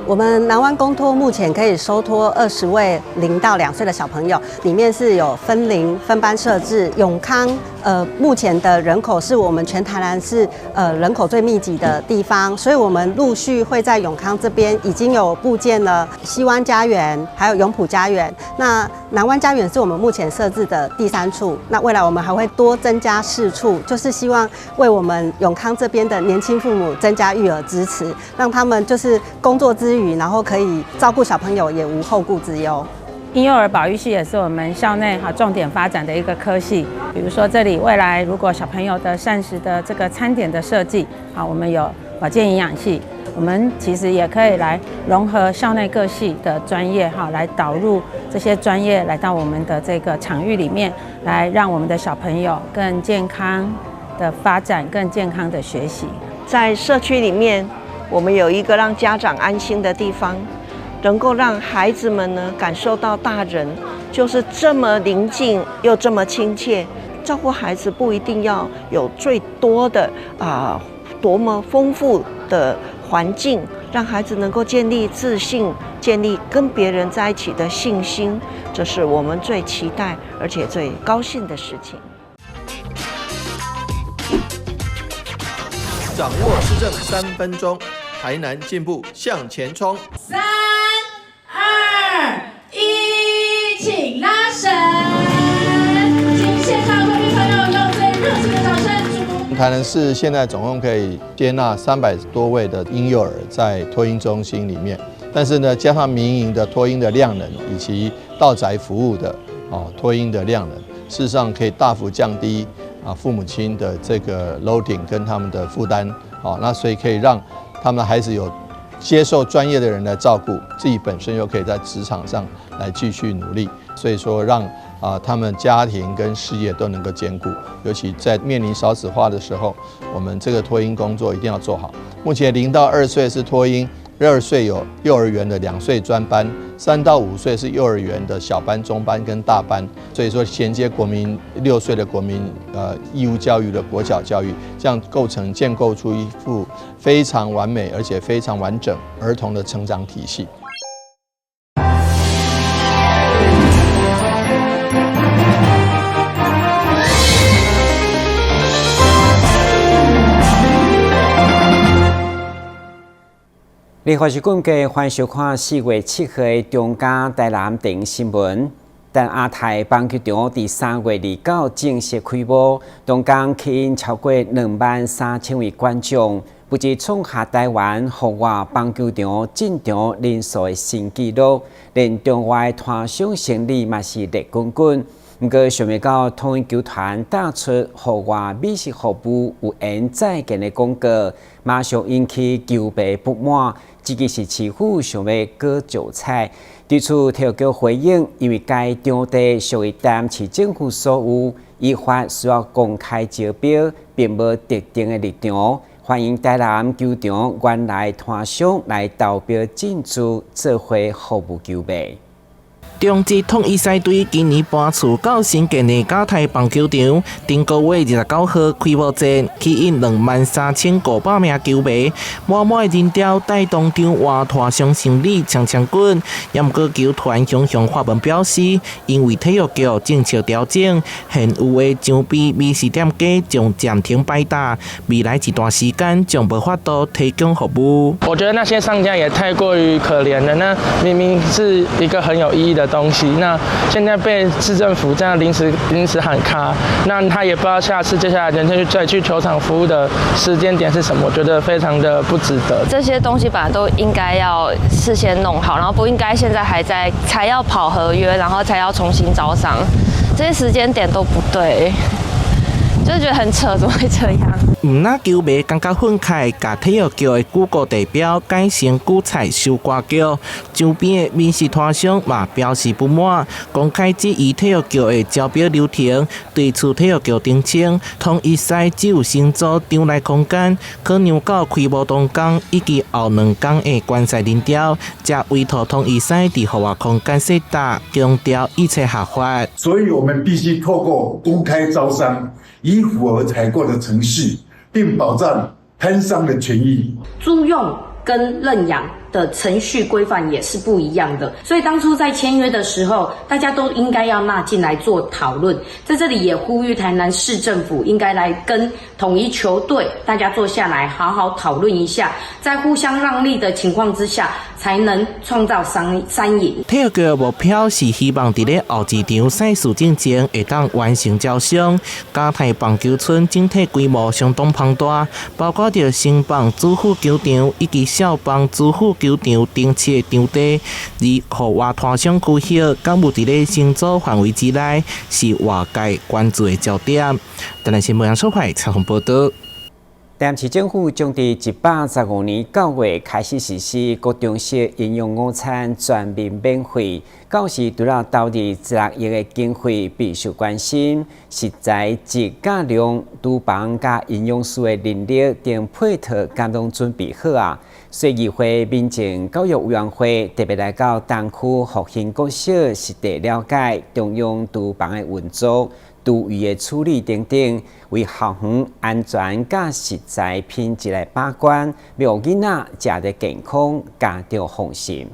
我們南灣公托目前可以收托20位0到2歲的小朋友，裡面是有分齡分班設置。永康目前的人口是我們全台南市人口最密集的地方，所以我們陸續會在永康這邊已經有布建了西灣家園，還有永埔家園。那南灣家園是我們目前設置的第3處，那未來我們還會多增加4處，就是希望為我們永康這邊的年輕父母增加育兒支持，讓他們就是工作之餘，然後可以照顧小朋友，也無後顧之憂。嬰幼兒保育系也是我們校內重點發展的一個科系。比如說，這裡未來如果小朋友的膳食的这個餐點的設計，我們有保健營養系，我們其實也可以來融合校內各系的專業，來導入這些專業來到我們的這個場域裡面，來讓我們的小朋友更健康的發展，更健康的學習。在社區裡面，我們有一個讓家長安心的地方，能夠讓孩子們呢感受到大人就是這麼鄰近又這麼親切。照顧孩子不一定要有最多的多麼豐富的環境，讓孩子能夠建立自信，建立跟別人在一起的信心，這是我們最期待而且最高興的事情。掌握施政3分鐘，台南進步向前衝。3、2、1，請拉繩。請現場各位朋友用最熱情的掌聲。台南市現在總共可以接納300多位的嬰幼兒在托嬰中心裡面，但是呢，加上民營的托嬰的量能以及到宅服務的托嬰的量能，事實上可以大幅降低父母親的這個 loading 跟他們的負擔，那所以可以讓他們的孩子有接受專業的人來照顧，自己本身又可以在職場上來繼續努力，所以說讓他們家庭跟事業都能夠兼顧，尤其在面臨少子化的時候，我們這個托嬰工作一定要做好。目前0到2歲是托嬰，2歲有幼兒園的2歲專班，3到5歲是幼兒園的小班、中班跟大班，所以說銜接國民6歲的國民義務教育的國小教育，這樣建構出一副非常完美而且非常完整兒童的成長體系。立法院公家歡迎收看4月7號的中嘉台南電新聞。但亞太棒球場第3月29正式開幕，東港吸引超過23000位觀眾，不止創下台灣戶外棒球場進場人數的新紀錄，連中外團賞勝利嘛是列冠軍。不過，想不到統一球團打出戶外美食服務有緣再見的廣告，馬上引起球迷不滿，自己是市府想要割韭菜。對此，體育局回應，因為該場地屬於台南市政府所有，依法需要公開招標，並無特定的立場。歡迎台南球場原來團商來投標進駐，做伙服務球迷。中職統一獅隊今年搬厝到新建的嘉泰棒球場，頂個月29號開幕戰，吸引23500名球迷，滿滿的人潮帶動場外團賞勝利搶滾。也毋過球團向發文表示，因為體育局政策調整，現有的場邊美食店家將暫停擺打，未來一段時間將無法度提供服務。我覺得那些商家也太過於可憐了，那明明是一個很有意義的東西，那現在被市政府這樣臨時喊卡，那他也不知道接下來人生再去球場服務的時間點是什麼，我覺得非常的不值得。這些東西本來都應該要事先弄好，然後不應該現在才要跑合約，然後才要重新招商，這些時間點都不對。就是覺得很扯，怎麼會這樣？唔那球迷感覺憤慨，甲體育局的舉國代表改成舉菜收割局，周邊的美食攤商嘛表示不滿，公開質疑體育局的招標流程。對此，體育局澄清，統一獅只有新租場內空間，可讓到開幕當天以及後2天的觀賽人潮，才委託統一獅在戶外空間設打，強調一切合法。所以我們必須透過公開招商，以符合採購的程序，並保障攤商的權益。租用跟認養的程序規範也是不一樣的，所以當初在簽約的時候，大家都應該要納進來做討論。在這裡也呼籲台南市政府應該來跟統一球隊大家坐下來好好討論一下，在互相讓利的情況之下，才能創造三贏。體育局的目標是希望在咧後一場賽事之前會當完成招商。嘉泰棒球村整體規模相當龐大，包括着新棒主婦球場以及小棒主婦球場頂次的場地，而互外拖商區域敢有佇咧新組範圍之內，是外界關注的焦點。台南新聞楊守懷採訪報道。台南市政府將在115年9月開始實施各中小營養午餐全面免費。教師除了投入16億的經費，必須關心食材質價量、廚房甲營養師的能力等配套，敢攏準備好啊？所以議會民政教育委員會特別來到東區復興國小實地了解中央廚房的運作、廚餘的處理等等，為校園安全甲食材品質來把關，讓囡仔食得健康，家長放心。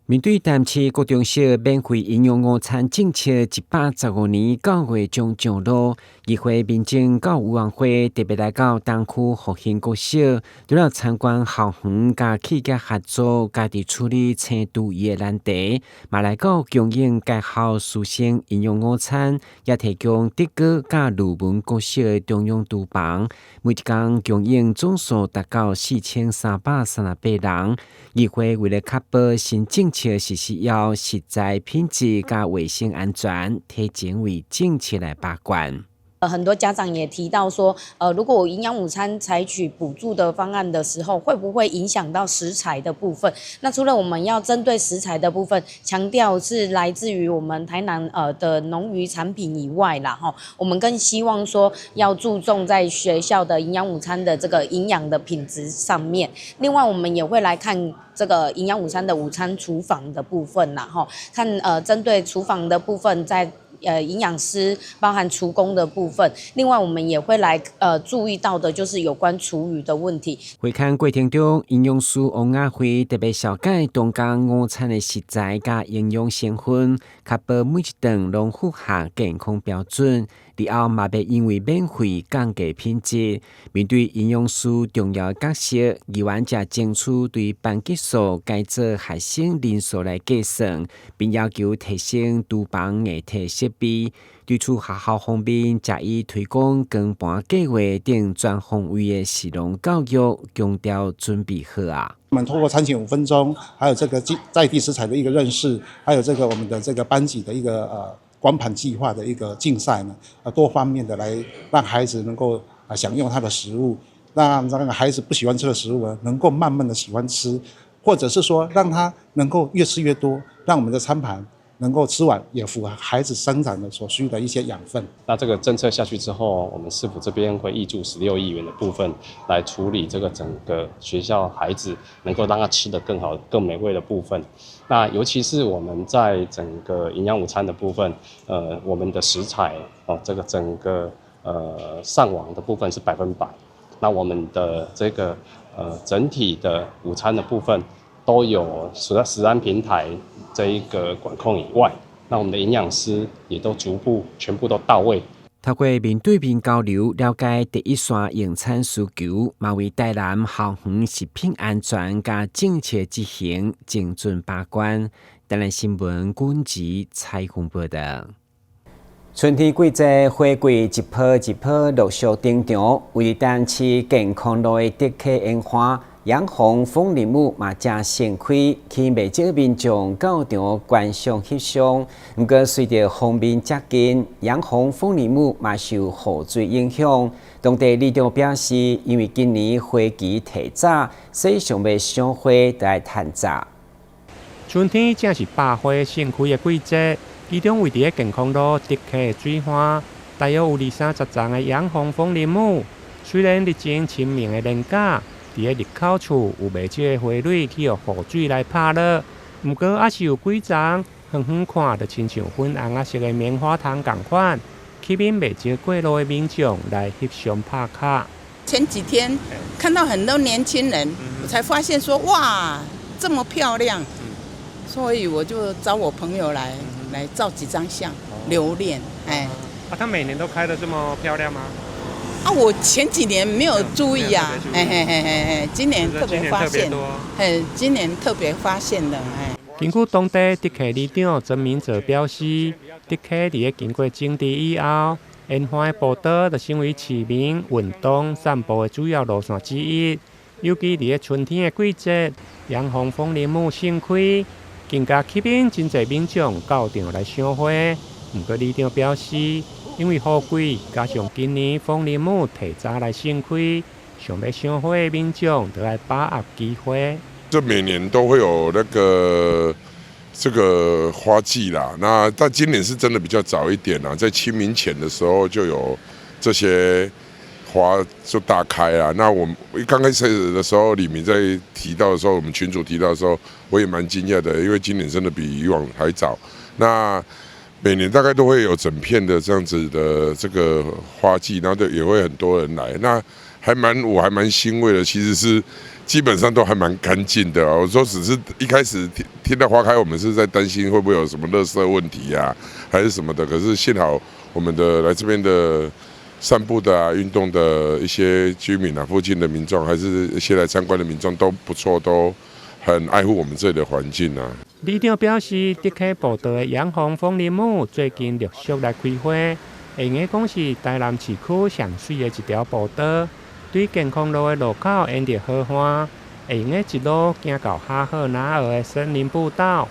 面對台南市各中小免費營養午餐政策，115年9月將上路，議會民政教育委員會特別來到東區復興國小，除了參觀校園甲企業合作，家己處理青廚餘的難題，嘛來到供應各校師生營養午餐，也提供德高甲魯文國小的中央廚房，每一天供應總數達到4338人。議會為了確保新政策實施要食材品質加衛生安全，提前為政策來把關。很多家長也提到說，如果我營養午餐採取補助的方案的時候，會不會影響到食材的部分？那除了我們要針對食材的部分強調是來自於我們台南的農漁產品以外啦，我們更希望說要注重在學校的營養午餐的這個營養的品質上面。另外，我們也會來看這個營養午餐的午餐廚房的部分啦，看針對廚房的部分在。營養師包含廚工的部分，另外我們也會來注意到的就是有關廚餘的問題。會看過程中，營養師王亞輝特別了解東江午餐的食材加營養成分，確保每一頓攏符合健康標準。以後嘛別因為免費降低品質。面對營養師重要角色，議員也爭取對班級數改做學生人數來計算，並要求提升廚房硬體設備。對處學校方面，加以推廣更盤計劃等全方位的食農教育，強調準備好啊。我們透過餐前5分鐘，還有這個在地食材的一個認識，還有這個我們的這個班級的一個光盤計劃的一個競賽呢，多方面的來讓孩子能夠享用他的食物，讓孩子不喜歡吃的食物呢，能夠慢慢的喜歡吃，或者是說讓他能夠越吃越多，讓我們的餐盤能夠吃完，也符合孩子生長的所需的一些養分。那這個政策下去之後，我們市府這邊會挹注16億元的部分來處理這個整個學校孩子能夠讓他吃得更好、更美味的部分。那尤其是我們在整個營養午餐的部分，我們的食材這個整個上網的部分是100%。那我們的這個整體的午餐的部分都有食安平台這一個管控以外，那我們的營養師也都逐步全部都到位。透過面對面交流，了解第一線用餐需求，嘛為台南校園食品安全加政策執行精準把關。台南新聞軍籍採訪報道。春天季節，花季一波一波陸續登場，為台南市健康路的德客櫻花。洋紅風鈴木嘛正盛開，吸不少民眾到場觀賞翕相。不過隨着鋒面接近，洋紅風鈴木嘛受雨水影響。當地里長表示，因為今年花期提早，所以尚未賞花就要趁早。春天正是百花盛開的季節，其中為佇健康路德客水花，大約有20-30叢的洋紅風鈴木，雖然歷經清明的連假。佇個入口處有袂少的花蕊去予雨水來拍落，毋過還是有幾叢遠遠看就親像粉紅色的棉花糖同款，吸引袂少過路的民眾來翕相拍卡。前幾天看到很多年輕人，我才發現說哇，這麼漂亮，所以我就找我朋友來照幾張相留念。哎，它每年都開得這麼漂亮嗎？我前幾年沒有注意啊，今年特別發現，今年特別發現的，根據當地竹溪里長曾明哲表示，竹溪在經過整治以後，煙花的步道就成為市民運動散步的主要路線之一。尤其在春天的季節，陽紅楓林木盛開，更加吸引真濟民眾到場來賞花。不過里長表示，因為雨季加上今年楓林木提早來盛開，想要賞花的民眾都要把握機會。這每年都會有這個花季啦，但今年是真的比較早一點啦，在清明前的時候就有這些花就大開啊。那我們剛開始的時候，李明在提到的時候，我們群組提到的時候，我也蠻驚訝的，因為今年真的比以往還早。那每年大概都會有整片的這樣子的這個花季，然後也會很多人來。那我還蠻欣慰的，其實是基本上都還蠻乾淨的。我說只是一開始聽到花開，我們是在擔心會不會有什麼垃圾問題啊，還是什麼的。可是幸好我們的來這邊的散步的啊、運動的一些居民啊、附近的民眾，還是一些來參觀的民眾都不錯，都很愛護我們這裡的環境啊。里長表示，竹溪步道的陽紅楓林木最近陸續來開花，會用講是台南市區上水的一條步道。對健康路的路口沿着荷花，會用一路行到哈赫拿爾的森林步道。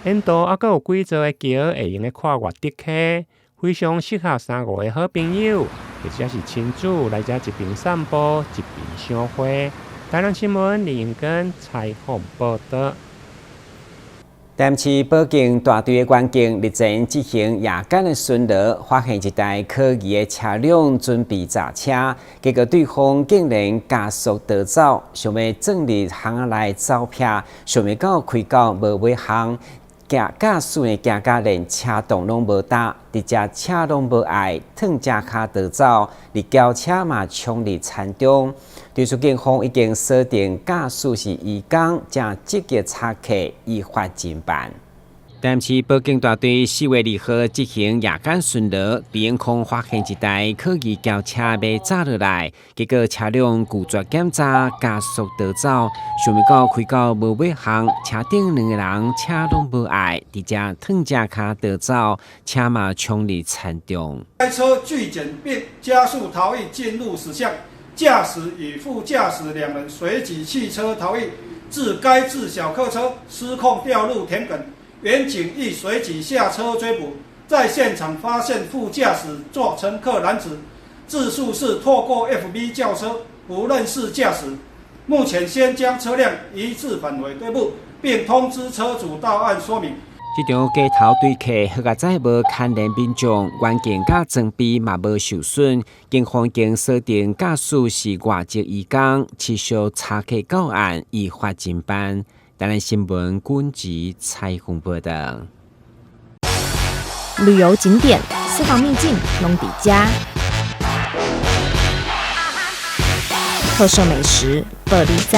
沿途還有幾座的橋會用跨越竹溪，非常適合三五的好朋友，或者是親子來這一邊散步一邊賞花。台南新聞李英根採訪報道。台南市保健大隊的員警日前執行夜間的巡邏，發現一台可疑的車輛準備砸車，結果對方竟然加速逃走，想要轉入巷內走避，想要到開到無尾巷，駕駛呢行到連車洞攏無搭，直接車攏無礙，褪隻腳逃走，而轎車嘛衝入田中。對此，警方已經鎖定駕駛是移工，正積極查客依法偵辦。台南市保健大隊4月2號執行夜間巡邏，沿空發現一台可疑轎車要砸落來，結果車輛拒絕檢查，加速逃走，想要到開到無尾巷，車頂2個人車攏無礙，直接褪隻腳逃走，車嘛衝入田中。該車拒檢並加速逃逸進入死巷，駕駛與副駕駛兩人隨即棄車逃逸，致該自小客車失控掉入田埂。員警亦隨即下車追捕，在現場發現副駕駛作乘客男子，自述是透過 FB 叫車，不認識駕駛。目前先將車輛移至返回隊部，並通知車主到案說明。這場街頭對客好在無牽連民眾，員警甲裝備嘛無受損。警方已經鎖定駕駛是外籍移工，持續查客到案，依法偵辦。台南新聞軍籍採訪報道。旅遊景點、私房秘境攏底家，特色美食報你知，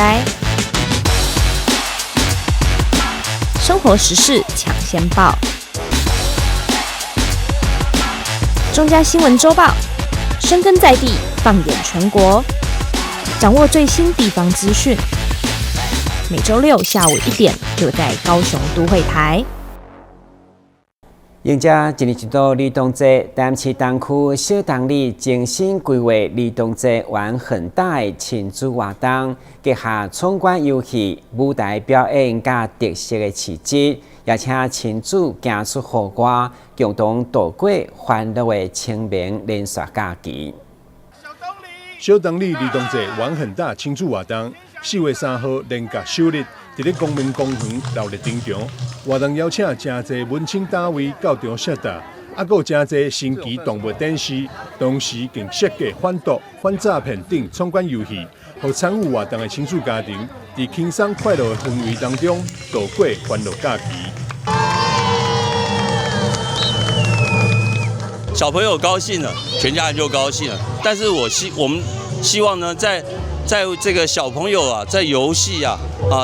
生活時事搶先報。中嘉新聞週報，深耕在地，放眼全國，掌握最新地方資訊。每週六下午1點，就在高雄都會台。迎接一日一度兒童節，台南市東區小東里精心規劃兒童節玩很大的親子活動，結合闖關遊戲、舞台表演加特色的市集，也請親子行出戶外，共同度過歡樂的清明連續假期。小東里兒童節玩很大親子活動。4月3號連假首日，在咧公民公園熱烈登場。活動邀請真濟文青單位到場攝達，還有真濟神奇動物展示，同時更設計反毒、反詐騙等闖關遊戲，讓參與活動的親子家庭在輕鬆快樂的氛圍當中度過歡樂假期。小朋友高興了，全家人就高興了。但是我們希望呢，在在這個小朋友啊，在遊戲啊，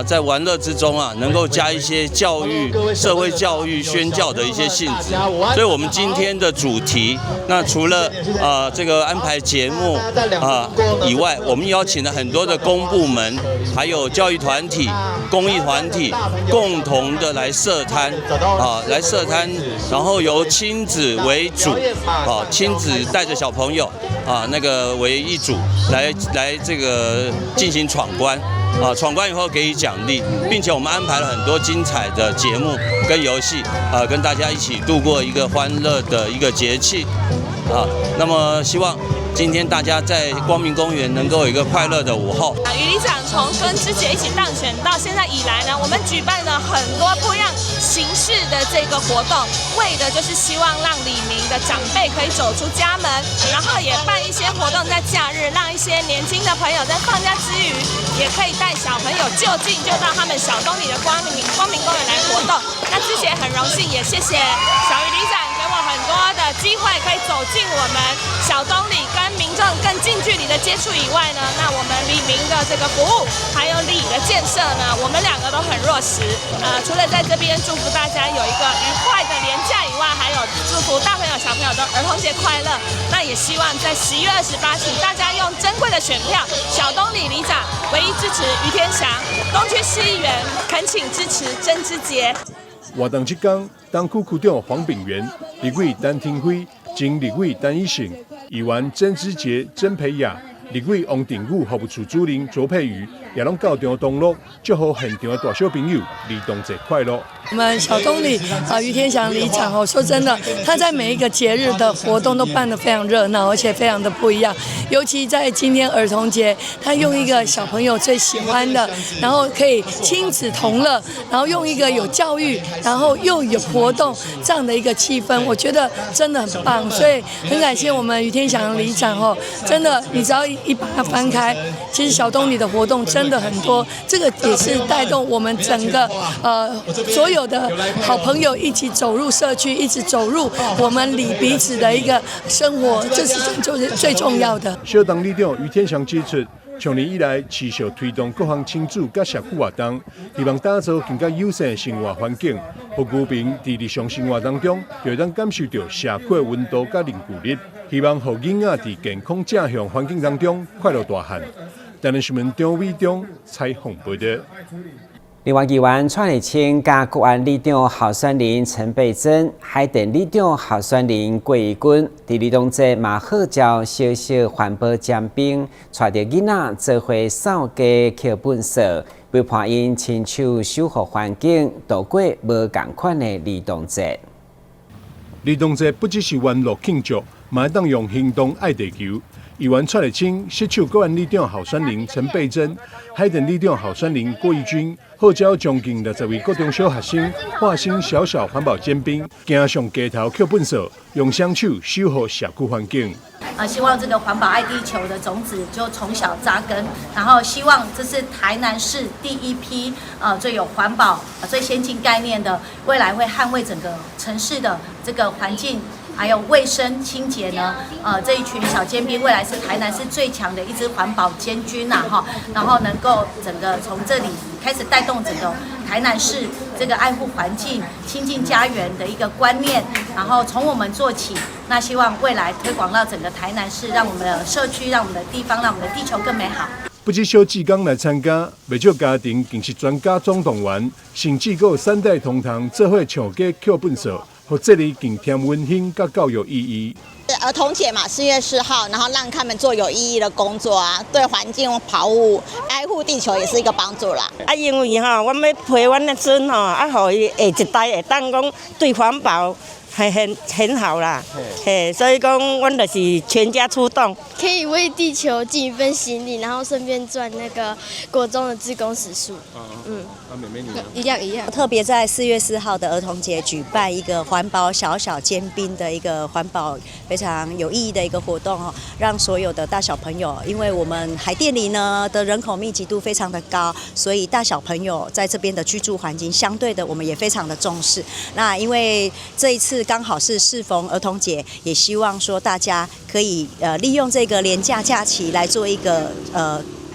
在玩樂之中啊，能夠加一些教育、社會教育、宣教的一些性質。所以，我們今天的主題，那除了這個安排節目以外，我們邀請了很多的公部門，還有教育團體、公益團體，共同的來設攤來設攤，然後由親子為主親子帶着小朋友那個為一組來這個進行闖關闖關以後給予獎勵，並且我們安排了很多精彩的節目跟遊戲跟大家一起度過一個歡樂的一個節氣那麼希望今天大家在光明公園能夠有一個快樂的午後。余里長從跟芝姐一起當選到現在以來呢，我們舉辦了很多不一樣形式的這個活動，為的就是希望讓里民的長輩可以走出家門，然後也辦一些活動在假日，讓一些年輕的朋友在放假之餘，也可以帶小朋友就近就到他們小東里的光明公園來活動。那芝姐很榮幸，也謝謝小余里長給我很多的機會，可以走進我們小東里，跟民眾更近距離的接觸以外呢，那我们里民的这個服務，還有里的建設呢，我們兩個都很落實。除了在這邊祝福大家有一個愉快的連假以外，還有祝福大朋友小朋友的兒童節快樂。那也希望在11月28，請大家用珍貴的選票，小東里里長唯一支持余天祥，東區市議員懇請支持曾芝傑。活動期間，東區區長黃炳源、立委陳廷輝、經立委陳奕迅、議員曾芝傑、曾培雅、立委王定宇服務處主任卓佩瑜也攏到場同樂，祝賀現場的大小朋友兒童節快樂。我們小東里余天祥里長說真的，他在每一個節日的活動都辦得非常熱鬧，而且非常的不一樣。尤其在今天兒童節，他用一個小朋友最喜歡的，然後可以親子同樂，然後用一個有教育，然後又有活動這樣的一個氣氛，我覺得真的很棒。所以很感謝我們余天祥里長真的，你只要一把它翻開，其實小東里的活動真的很多，這個也是帶動我們整個所有的好朋友一起走入社區，一起走入我們里彼此的一個生活，這是就是最重要的。小東里長余天祥指出，長年以來持續推動各項親子甲社區活動，希望打造更加友善的生活環境，讓居民在日常生活當中就能感受到社區的溫度甲凝聚力，希望讓囡仔在健康正向環境當中快樂大漢。台南新聞張偉忠採訪報道。另外，議員蔡麗清加國安里長候選人陳佩珍、海淀里長候選人郭怡君，在兒童節嘛號召小小環保尖兵，帶着囡仔做伙掃街撿垃圾，陪伴因親手守護環境，度過無同款的兒童節。兒童節不只是玩樂慶祝，嘛會當用行動愛地球。議員蔡麗清攜手國安里長候選人陳佩珍、海淀里長候選人郭怡君，號召將近60位高中小學生化身小小環保尖兵，行上街頭撿垃圾，用雙手守護社區環境。希望這個環保愛地球的種子就從小扎根，然後希望這是台南市第一批最有環保、最先進概念的，未來會捍衛整個城市的這個環境。還有衛生清潔呢，這一群小尖兵未來是台南市最強的一支環保尖軍然後能夠整個從這裡開始帶動整個台南市這個愛護環境、親近家園的一個觀念，然後從我們做起，那希望未來推廣到整個台南市，讓我們的社區、讓我們的地方、讓我們的地球更美好。不只小志工來參加，不少家庭更是專家總動員，甚至還有3代同堂做伙上街撿垃圾。和這裡更添溫馨和教育意義。兒童節嘛，4月4號，然後讓他們做有意義的工作啊，對環境保護、愛護地球也是一個幫助啦。因為我們要陪阮的孫讓伊下一代會當講對環保很好啦，所以講阮就是全家出動，可以為地球盡一份心力，然後順便賺那個國中的志工時數。妹妹你呢？一樣。特別在4月4號的兒童節舉辦一個環保小小尖兵的一個環保非常有意義的一個活動哦，讓所有的大小朋友，因為我們海淀里呢的人口密集度非常的高，所以大小朋友在這邊的居住環境相對的我們也非常的重視。那因為這一次剛好是適逢兒童節，也希望說大家可以利用這個連假假期來做一個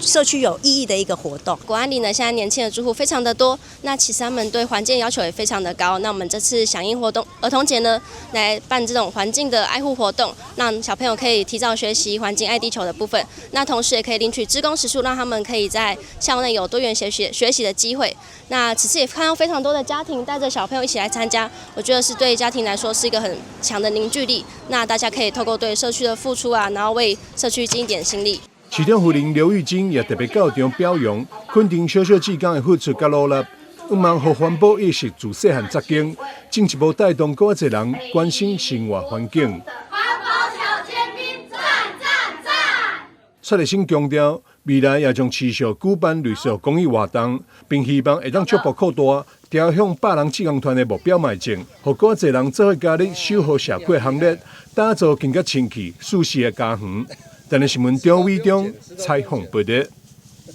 社區有意義的一個活動。國安里呢，現在年輕的住戶非常的多，那其實他們對環境要求也非常的高。那我們這次響應活動兒童節呢，來辦這種環境的愛護活動，讓小朋友可以提早學習環境愛地球的部分。那同時也可以領取志工時數，讓他們可以在校內有多元學習的機會。那此次也看到非常多的家庭帶着小朋友一起來參加，我覺得是對家庭來說是一個很強的凝聚力。那大家可以透過對社區的付出啊，然後為社區盡一點心力。市長夫人劉玉珍也特別到場表揚，肯定小小志工的付出甲努力，希望互環保意識自細漢扎根，進一步帶動更多人關心生活環境。環保小尖兵，讚讚讚！蔡立新強調，未來也將持續舉辦類似公益活動，並希望會當逐步擴大，朝向百人志工團的目標邁進，互更多人做伙加入守護社區行列，打造更加清氣舒適的家園。台南新聞張偉忠採訪報道。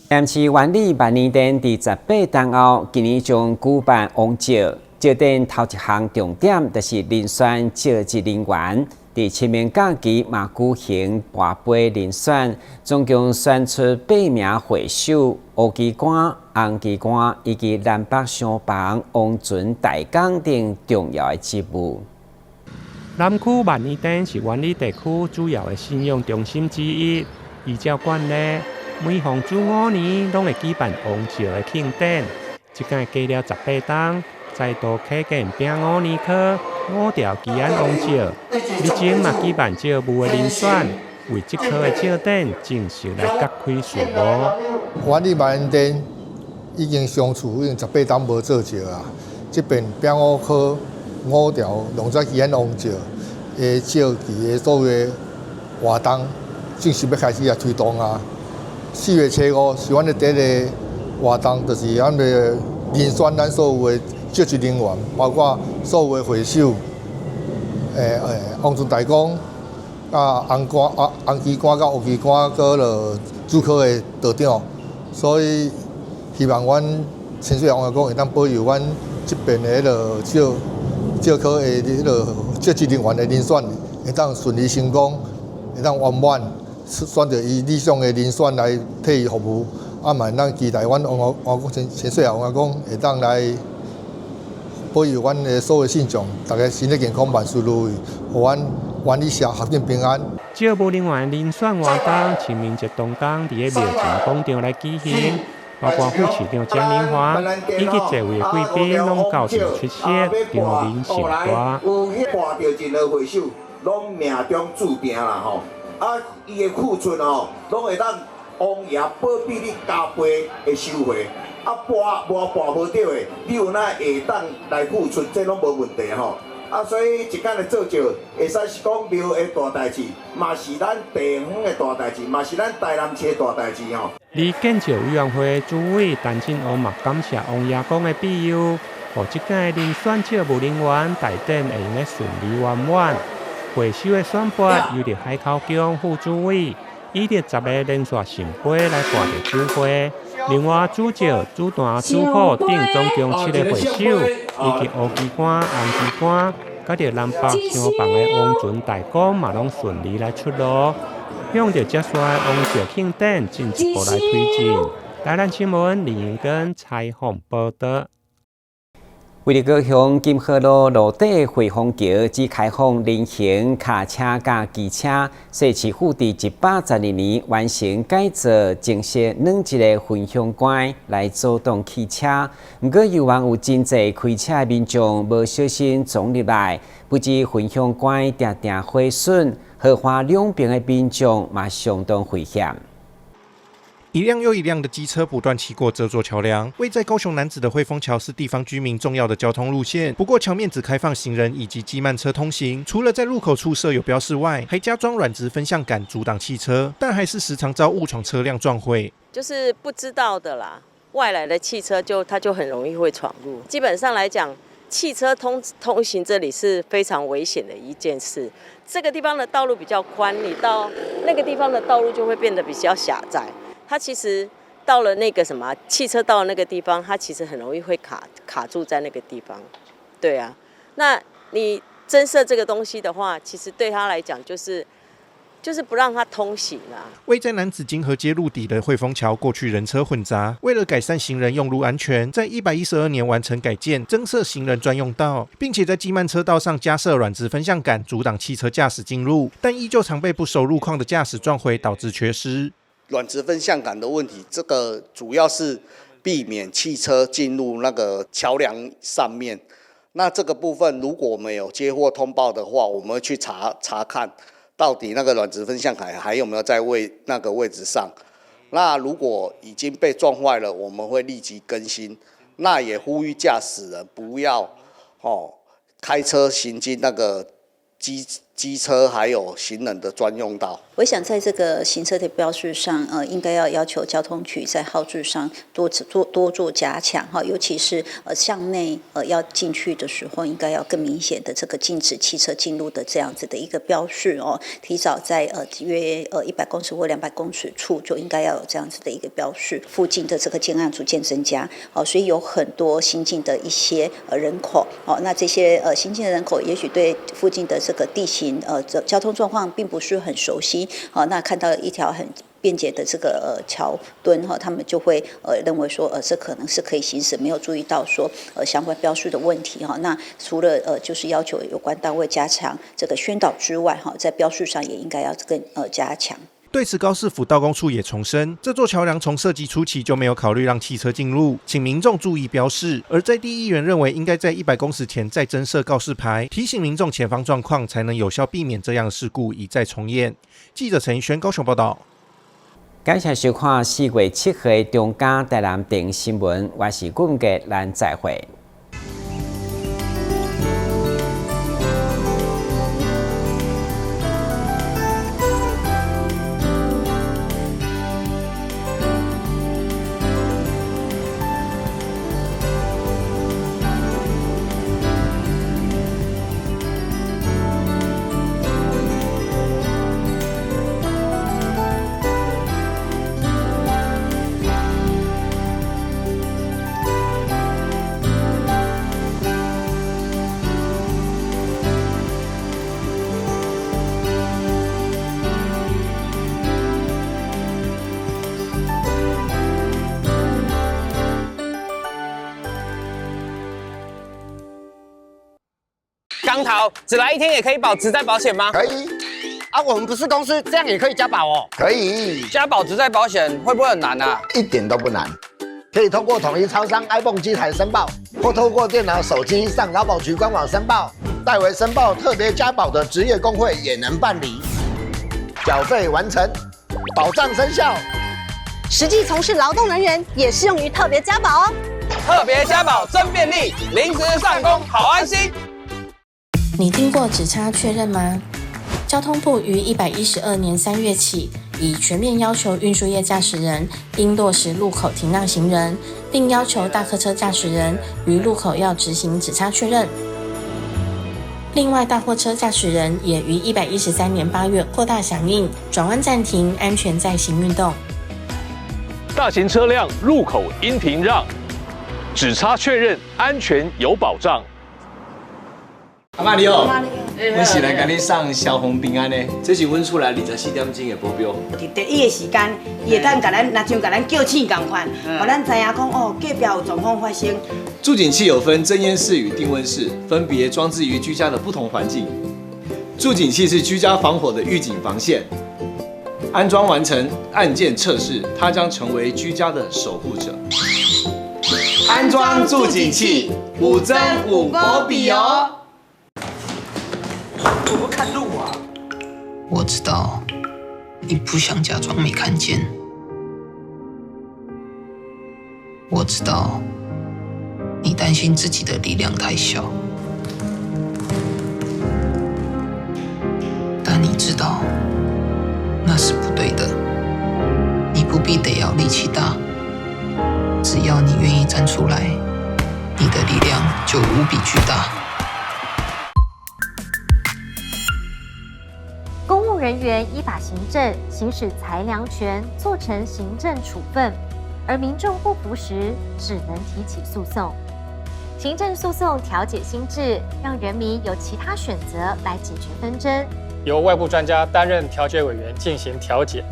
鹽市灣里萬年殿第18檔後，今年將舉辦王醮。醮典頭一項重點就是遴選醮職人員。第7名假期嘛舉行跋杯遴選，總共選出8名會手、烏旗官、紅旗官以及南北廂房、王船大港等重要的職務。南區萬年殿是灣里地區主要的信仰中心之一，依照慣例，每逢主5年攏會舉辦王醮的慶典。這屆加了18檔，再度啟建丙午年科5條基安王醮，日前嘛舉辦醮務的遴選，為這科的醮典正式來揭開序幕。灣里萬年殿已經相處已經18檔無做醮啦，這邊丙午科5條龍澤基安王醮的醮期的所有活動正式要開始來推動啊！4月初5是阮的第一個活動，就是阮的遴選咱所有的醮職人員，包括所有的會手、王船大港、紅旗官、烏旗官，佮了主科的道長，所以希望阮清水王爺公會當保佑阮這邊的醮科的醮職人員的遴選會當順利成功，會當圓滿，選擇以理想的遴選來替伊服務。啊，嘛咱期待阮王公清水王爺公會當來保佑阮的所有信眾，大家身體健康，萬事如意，互阮灣里社合境平安。醮務人員遴選活動，清明節當天佇個廟前廣場來舉行，包括副市長江寧華以及座位的貴賓攏到場出席，讓民盛大。有迄跋到真好會手，攏命中注定啦吼。啊，伊的付出吼，攏會當王爺保庇你加倍的收穫。啊，跋無到的，你有哪會當來付出，這攏無問題吼。啊，所以一間的做醮，會使是講廟的大代志，嘛是咱地方的大代志，嘛是咱台南市的大代志吼。而建醮委員會主委陳進湖嘛感謝王爺公的庇佑，讓這屆遴選醮務人員大典會用得順利圓滿。會手的選拔由海口宮副主委以及10個連續聖杯來掛着主會。另外，主醮、主壇、主課等總共7個會手，以及烏旗官、紅旗官，甲着南北廂房的王船大港嘛，攏順利來出爐，向着接下來王醮慶典進一步來推進。台南新聞李盈根採訪報道。為了高雄金河路路底惠豐橋只開放人行腳車甲機車，所市府第112年完成改造，增設2個分享關來阻擋汽車。不過，由於有真濟開車民眾無小心撞入來，不止分享關定定毀損，荷花兩邊的民眾嘛相當危險。一輛又一輛的機車不斷騎過這座橋梁，位在高雄楠梓的惠豐橋是地方居民重要的交通路線。不過橋面只開放行人以及機慢車通行，除了在路口處設有標示外，還加裝軟質分向桿阻擋汽車，但還是時常遭誤闖車輛撞毀。就是不知道的啦，外來的汽車它就很容易會闖入。基本上來講，汽車通行這裡是非常危險的一件事。這個地方的道路比較寬，你到那個地方的道路就會變得比較狹窄。它其實到了那個什麼汽車到了那個地方，它其實很容易會卡住在那個地方，對啊。那你增設這個東西的話，其實對他來講就是就是不讓它通行啊。位在楠梓金河街路底的匯豐橋，過去人車混雜，為了改善行人用路安全，在112年完成改建，增設行人專用道，並且在機慢車道上加設軟質分向桿，阻擋汽車駕駛進入，但依舊常被不熟路況的駕駛撞毀，導致缺失。軟質分向桿的問題，這個主要是避免汽車進入那個橋樑上面。那這個部分，如果我們有接獲通報的話，我們會去查看，到底那個軟質分向桿還有沒有在那個位置上。那如果已經被撞壞了，我們會立即更新。那也呼籲駕駛人不要開車行經那個機車還有行人的專用道。我想在這個行車的標示上，應該要求交通局在號誌上多做加強哈，尤其是向內要進去的時候，應該要更明顯的這個禁止汽車進入的這樣子的一個標示哦。提早在約100公尺或200公尺處就應該要有這樣子的一個標示。附近的這個建案逐漸增加，所以有很多新進的一些人口哦，那這些新進的人口也許對附近的這個地形交通狀況並不是很熟悉。好，那看到一條很便捷的這個橋墩哈，他們就會認為說這可能是可以行駛，沒有注意到說相關標示的問題哈。那除了就是要求有關單位加強這個宣導之外哈，在標示上也應該要更加強。對此，高市府道工處也重申，這座橋梁從設計初期就沒有考慮讓汽車進入，請民眾注意標示。而在地議員認為，應該在100公尺前再增設告示牌，提醒民眾前方狀況，才能有效避免這樣的事故一再重演。記者陳怡軒高雄報道。感謝收看4月7日的中嘉台南電影新聞，我是顧文傑，咱再會。剛桃只來1天也可以保職災保險嗎？可以。啊，我們不是公司，這樣也可以加保哦。可以。加保職災保險會不會很難啊？一點都不難，可以通過統一超商 iPhone 機台申報，或透過電腦、手機上勞保局官網申報。代為申報特別加保的職業工會也能辦理。繳費完成，保障生效。實際從事勞動人員也適用於特別加保哦。特別加保真便利，臨時上工好安心。你聽過只差確認嗎？交通部於112年3月起，已全面要求運輸業駕駛人應落實路口停讓行人，並要求大客車駕駛人於路口要執行只差確認。另外，大貨車駕駛人也於113年8月擴大響應轉彎暫停、安全再行運動。大型車輛路口應停讓，只差確認，安全有保障。阿媽你好，我是來跟你送消防平安的，這是阮厝內24點鐘的保鏢。佇第一個時間，伊會當甲咱，若像甲咱叫醒同款，互咱知影講哦，隔壁有狀況發生。助警器有分偵煙室與定溫室，分別裝置於居家的不同環境。助警器是居家防火的預警防線，安裝完成，按鍵測試，它將成為居家的守護者。安裝助警器，5增5波比哦。我不看路啊！我知道你不想假裝沒看見，我知道你擔心自己的力量太小，但你知道那是不對的。你不必得要力氣大，只要你願意站出來，你的力量就無比巨大。公務人員依法行政，行使裁量權，做成行政處分，而民眾不服時，只能提起訴訟。行政訴訟調解心智，讓人民有其他選擇來解決紛爭。由外部專家擔任調解委員進行調解。